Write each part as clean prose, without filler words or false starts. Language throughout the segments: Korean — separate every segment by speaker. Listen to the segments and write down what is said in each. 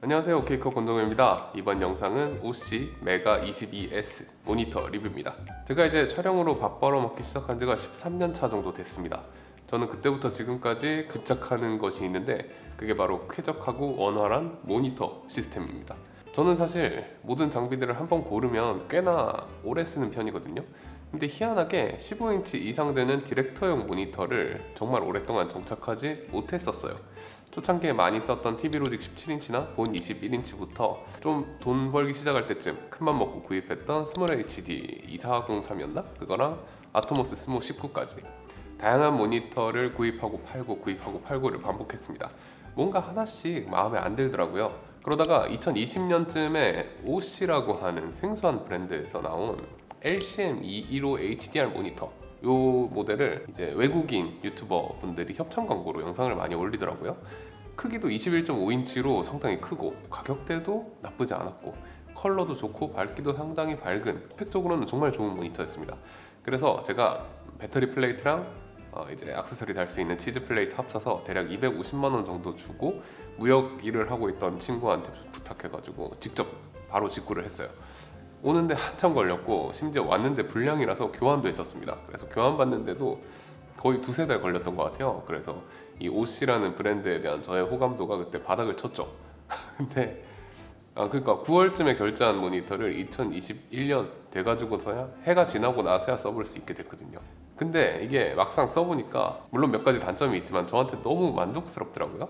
Speaker 1: 안녕하세요, 케이커 권동현입니다. 이번 영상은 OC 메가 22S 모니터 리뷰입니다. 제가 이제 촬영으로 밥 벌어먹기 시작한 지가 13년 차 정도 됐습니다. 저는 그때부터 지금까지 집착하는 것이 있는데 그게 바로 쾌적하고 원활한 모니터 시스템입니다. 저는 사실 모든 장비들을 한번 고르면 꽤나 오래 쓰는 편이거든요. 근데 희한하게 15인치 이상 되는 디렉터용 모니터를 정말 오랫동안 정착하지 못했었어요. 초창기에 많이 썼던 TV로직 17인치나 본 21인치부터 좀 돈 벌기 시작할 때쯤 큰맘 먹고 구입했던 스몰 HD 2403이었나? 그거랑 아토모스 스모 19까지 다양한 모니터를 구입하고 팔고를 반복했습니다. 뭔가 하나씩 마음에 안 들더라고요. 그러다가 2020년쯤에 OC라고 하는 생소한 브랜드에서 나온 LCM215 HDR 모니터, 요 모델을 이제 외국인 유튜버 분들이 협찬 광고로 영상을 많이 올리더라고요. 크기도 21.5인치로 상당히 크고 가격대도 나쁘지 않았고 컬러도 좋고 밝기도 상당히 밝은, 스펙적으로는 정말 좋은 모니터였습니다. 그래서 제가 배터리 플레이트랑 이제 액세서리 달 수 있는 치즈 플레이트 합쳐서 대략 250만 원 정도 주고 무역 일을 하고 있던 친구한테 부탁해가지고 직접 바로 직구를 했어요. 오는데 한참 걸렸고 심지어 왔는데 불량이라서 교환도 했었습니다. 그래서 교환받는데도 거의 두세 달 걸렸던 것 같아요. 그래서 이 OC라는 브랜드에 대한 저의 호감도가 그때 바닥을 쳤죠. 근데 그러니까 9월쯤에 결제한 모니터를 2021년 돼가지고서야 해가 지나고 나서야 써볼 수 있게 됐거든요. 근데 이게 막상 써보니까 물론 몇 가지 단점이 있지만 저한테 너무 만족스럽더라고요.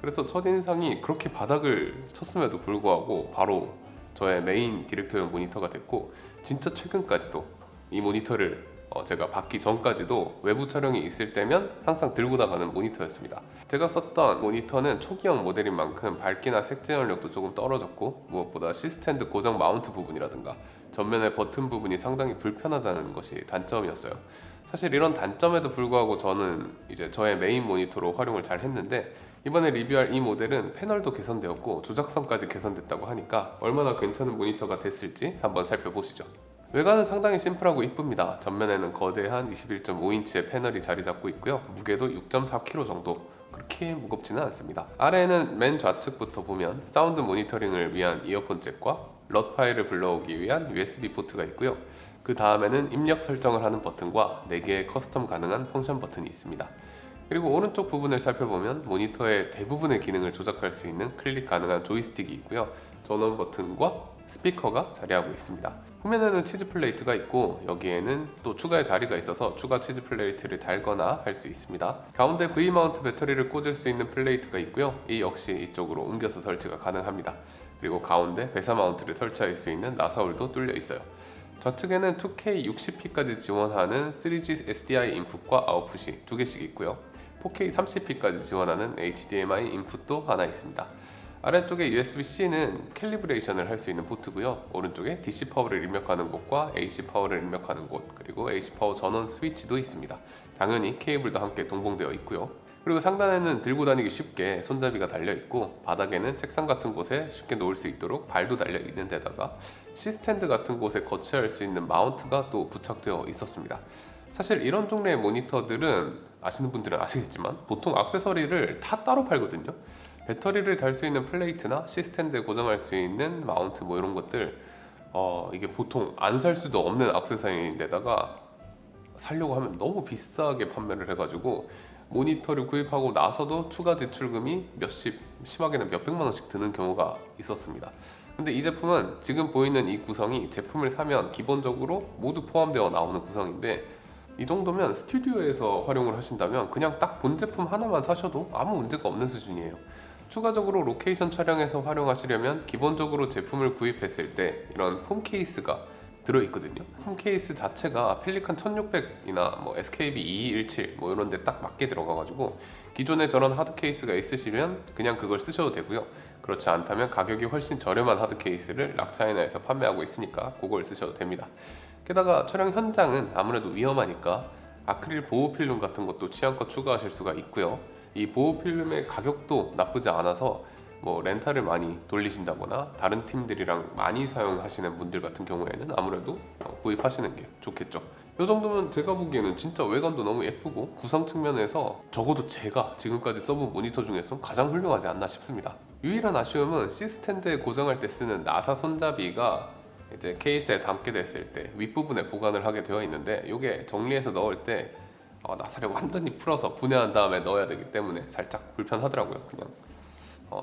Speaker 1: 그래서 첫인상이 그렇게 바닥을 쳤음에도 불구하고 바로 저의 메인 디렉터용 모니터가 됐고, 진짜 최근까지도 이 모니터를 제가 받기 전까지도 외부 촬영이 있을 때면 항상 들고 나가는 모니터였습니다. 제가 썼던 모니터는 초기형 모델인 만큼 밝기나 색 제어력도 조금 떨어졌고, 무엇보다 C스탠드 고정 마운트 부분이라든가 전면의 버튼 부분이 상당히 불편하다는 것이 단점이었어요. 사실 이런 단점에도 불구하고 저는 이제 저의 메인 모니터로 활용을 잘 했는데, 이번에 리뷰할 이 모델은 패널도 개선되었고 조작성까지 개선됐다고 하니까 얼마나 괜찮은 모니터가 됐을지 한번 살펴보시죠. 외관은 상당히 심플하고 이쁩니다. 전면에는 거대한 21.5인치의 패널이 자리 잡고 있고요. 무게도 6.4kg 정도, 그렇게 무겁지는 않습니다. 아래에는 맨 좌측부터 보면 사운드 모니터링을 위한 이어폰 잭과 럿 파일을 불러오기 위한 USB 포트가 있고요. 그 다음에는 입력 설정을 하는 버튼과 4개의 커스텀 가능한 펑션 버튼이 있습니다. 그리고 오른쪽 부분을 살펴보면 모니터의 대부분의 기능을 조작할 수 있는 클릭 가능한 조이스틱이 있고요. 전원 버튼과 스피커가 자리하고 있습니다. 후면에는 치즈 플레이트가 있고 여기에는 또 추가의 자리가 있어서 추가 치즈 플레이트를 달거나 할 수 있습니다. 가운데 V마운트 배터리를 꽂을 수 있는 플레이트가 있고요. 이 역시 이쪽으로 옮겨서 설치가 가능합니다. 그리고 가운데 배사 마운트를 설치할 수 있는 나사홀도 뚫려 있어요. 좌측에는 2K 60p까지 지원하는 3G SDI 인풋과 아웃풋이 2개씩 있고요. 4K 30p까지 지원하는 HDMI 인풋도 하나 있습니다. 아래쪽에 USB-C는 캘리브레이션을 할 수 있는 포트고요. 오른쪽에 DC 파워를 입력하는 곳과 AC 파워를 입력하는 곳, 그리고 AC 파워 전원 스위치도 있습니다. 당연히 케이블도 함께 동봉되어 있고요. 그리고 상단에는 들고 다니기 쉽게 손잡이가 달려 있고, 바닥에는 책상 같은 곳에 쉽게 놓을 수 있도록 발도 달려 있는 데다가 C스탠드 같은 곳에 거치할 수 있는 마운트가 또 부착되어 있었습니다. 사실 이런 종류의 모니터들은 아시는 분들은 아시겠지만 보통 액세서리를 다 따로 팔거든요. 배터리를 달 수 있는 플레이트나 C스탠드에 고정할 수 있는 마운트 뭐 이런 것들 이게 보통 안 살 수도 없는 액세서리인데다가 살려고 하면 너무 비싸게 판매를 해가지고 모니터를 구입하고 나서도 추가 지출금이 몇십, 심하게는 몇백만 원씩 드는 경우가 있었습니다. 근데 이 제품은 지금 보이는 이 구성이 제품을 사면 기본적으로 모두 포함되어 나오는 구성인데, 이 정도면 스튜디오에서 활용을 하신다면 그냥 딱 본 제품 하나만 사셔도 아무 문제가 없는 수준이에요. 추가적으로 로케이션 촬영에서 활용하시려면 기본적으로 제품을 구입했을 때 이런 폼 케이스가 들어있거든요. 폼 케이스 자체가 펠리칸 1600이나 뭐 SKB 2217 뭐 이런 데 딱 맞게 들어가가지고 기존에 저런 하드 케이스가 있으시면 그냥 그걸 쓰셔도 되고요. 그렇지 않다면 가격이 훨씬 저렴한 하드 케이스를 락차이나에서 판매하고 있으니까 그걸 쓰셔도 됩니다. 게다가 촬영 현장은 아무래도 위험하니까 아크릴 보호 필름 같은 것도 취향껏 추가하실 수가 있고요. 이 보호 필름의 가격도 나쁘지 않아서 뭐 렌탈을 많이 돌리신다거나 다른 팀들이랑 많이 사용하시는 분들 같은 경우에는 아무래도 구입하시는 게 좋겠죠. 이 정도면 제가 보기에는 진짜 외관도 너무 예쁘고 구성 측면에서 적어도 제가 지금까지 써본 모니터 중에서 가장 훌륭하지 않나 싶습니다. 유일한 아쉬움은 C스탠드에 고정할 때 쓰는 나사 손잡이가 이제 케이스에 담게 됐을 때 윗부분에 보관을 하게 되어 있는데 이게 정리해서 넣을 때 나사를 완전히 풀어서 분해한 다음에 넣어야 되기 때문에 살짝 불편하더라고요. 그냥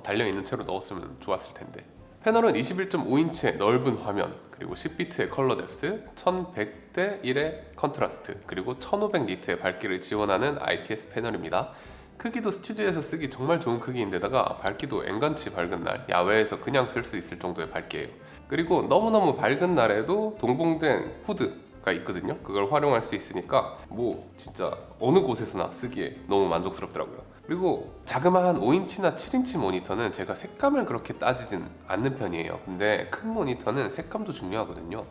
Speaker 1: 달려있는 채로 넣었으면 좋았을 텐데. 패널은 21.5인치의 넓은 화면, 그리고 10비트의 컬러 뎁스, 1100대 1의 컨트라스트, 그리고 1500니트의 밝기를 지원하는 IPS 패널입니다. 크기도 스튜디오에서 쓰기 정말 좋은 크기인데다가 밝기도 엔간치 밝은 날, 야외에서 그냥 쓸 수 있을 정도의 밝기예요. 그리고 너무너무 밝은 날에도 동봉된 후드가 있거든요. 그걸 활용할 수 있으니까 뭐 진짜 어느 곳에서나 쓰기에 너무 만족스럽더라고요. 그리고 자그마한 5인치나 7인치 모니터는 제가 색감을 그렇게 따지진 않는 편이에요. 근데 큰 모니터는 색감도 중요하거든요.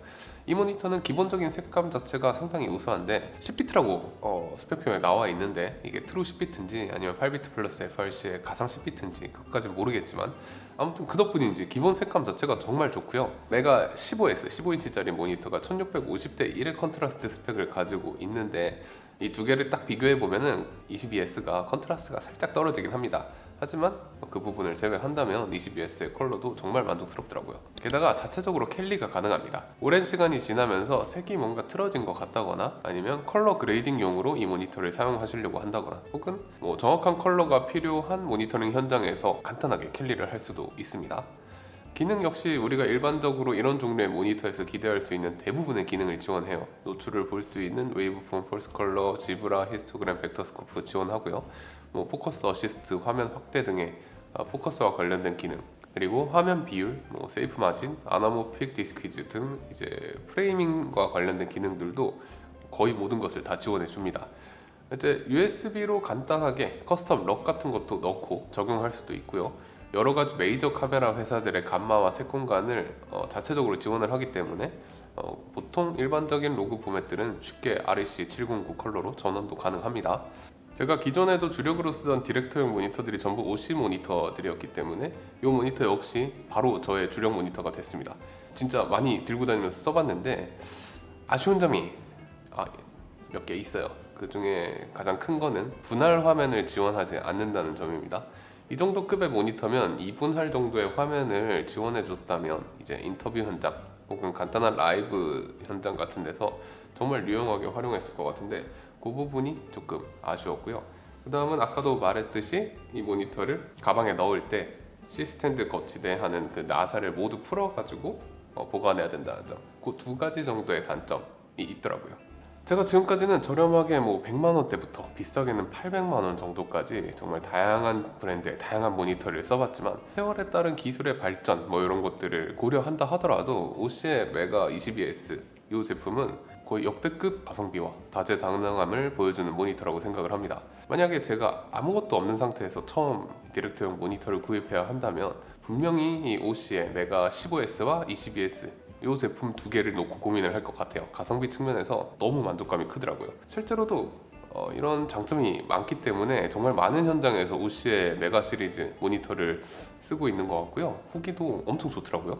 Speaker 1: 이 모니터는 기본적인 색감 자체가 상당히 우수한데 10비트라고 스펙표에 나와 있는데 이게 트루 10비트인지 아니면 8비트 플러스 FRC의 가상 10비트인지 그것까지는 모르겠지만 아무튼 그 덕분인지 기본 색감 자체가 정말 좋고요. 메가 15S 15인치짜리 모니터가 1650대 1의 컨트라스트 스펙을 가지고 있는데 이 두 개를 딱 비교해 보면은 22S가 컨트라스트가 살짝 떨어지긴 합니다. 하지만 그 부분을 제외한다면 22S의 컬러도 정말 만족스럽더라고요. 게다가 자체적으로 캘리가 가능합니다. 오랜 시간이 지나면서 색이 뭔가 틀어진 것 같다거나 아니면 컬러 그레이딩용으로 이 모니터를 사용하시려고 한다거나 혹은 뭐 정확한 컬러가 필요한 모니터링 현장에서 간단하게 캘리를 할 수도 있습니다. 기능 역시 우리가 일반적으로 이런 종류의 모니터에서 기대할 수 있는 대부분의 기능을 지원해요. 노출을 볼 수 있는 웨이브폼, 펄스 컬러, 지브라, 히스토그램, 벡터 스코프 지원하고요. 뭐 포커스 어시스트, 화면 확대 등의 포커스와 관련된 기능, 그리고 화면 비율, 뭐 세이프 마진, 아나모픽 디스퀴즈 등 이제 프레이밍과 관련된 기능들도 거의 모든 것을 다 지원해 줍니다. 이제 USB로 간단하게 커스텀 럭 같은 것도 넣고 적용할 수도 있고요. 여러 가지 메이저 카메라 회사들의 감마와 색 공간을 자체적으로 지원을 하기 때문에 보통 일반적인 로그 포맷들은 쉽게 REC709 컬러로 전원도 가능합니다. 제가 기존에도 주력으로 쓰던 디렉터용 모니터들이 전부 OC 모니터들이었기 때문에 이 모니터 역시 바로 저의 주력 모니터가 됐습니다. 진짜 많이 들고 다니면서 써봤는데 아쉬운 점이 몇 개 있어요. 그 중에 가장 큰 거는 분할 화면을 지원하지 않는다는 점입니다. 이 정도 급의 모니터면 2분할 정도의 화면을 지원해줬다면 이제 인터뷰 현장 혹은 간단한 라이브 현장 같은 데서 정말 유용하게 활용했을 것 같은데 그 부분이 조금 아쉬웠고요. 그 다음은 아까도 말했듯이 이 모니터를 가방에 넣을 때 C스탠드 거치대 하는 그 나사를 모두 풀어가지고 보관해야 된다는 점, 그 두 가지 정도의 단점이 있더라고요. 제가 지금까지는 저렴하게 뭐 100만 원대부터 비싸게는 800만 원 정도까지 정말 다양한 브랜드의 다양한 모니터를 써봤지만 세월에 따른 기술의 발전 뭐 이런 것들을 고려한다 하더라도 OC의 메가 22S 이 제품은 거의 역대급 가성비와 다재다능함을 보여주는 모니터라고 생각을 합니다. 만약에 제가 아무것도 없는 상태에서 처음 디렉터용 모니터를 구입해야 한다면 분명히 이 OC의 메가 15S와 22S 이 제품 두 개를 놓고 고민을 할 것 같아요. 가성비 측면에서 너무 만족감이 크더라고요. 실제로도 이런 장점이 많기 때문에 정말 많은 현장에서 OC의 메가 시리즈 모니터를 쓰고 있는 것 같고요. 후기도 엄청 좋더라고요.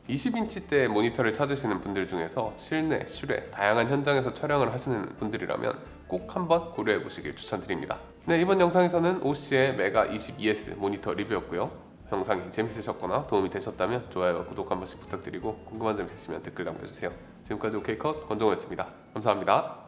Speaker 1: 20인치대 모니터를 찾으시는 분들 중에서 실내, 실외, 다양한 현장에서 촬영을 하시는 분들이라면 꼭 한번 고려해 보시길 추천드립니다. 네, 이번 영상에서는 OC의 메가 22S 모니터 리뷰였고요. 영상이 재밌으셨거나 도움이 되셨다면 좋아요와 구독 한 번씩 부탁드리고 궁금한 점 있으시면 댓글 남겨주세요. 지금까지 OK컷 권정호였습니다. 감사합니다.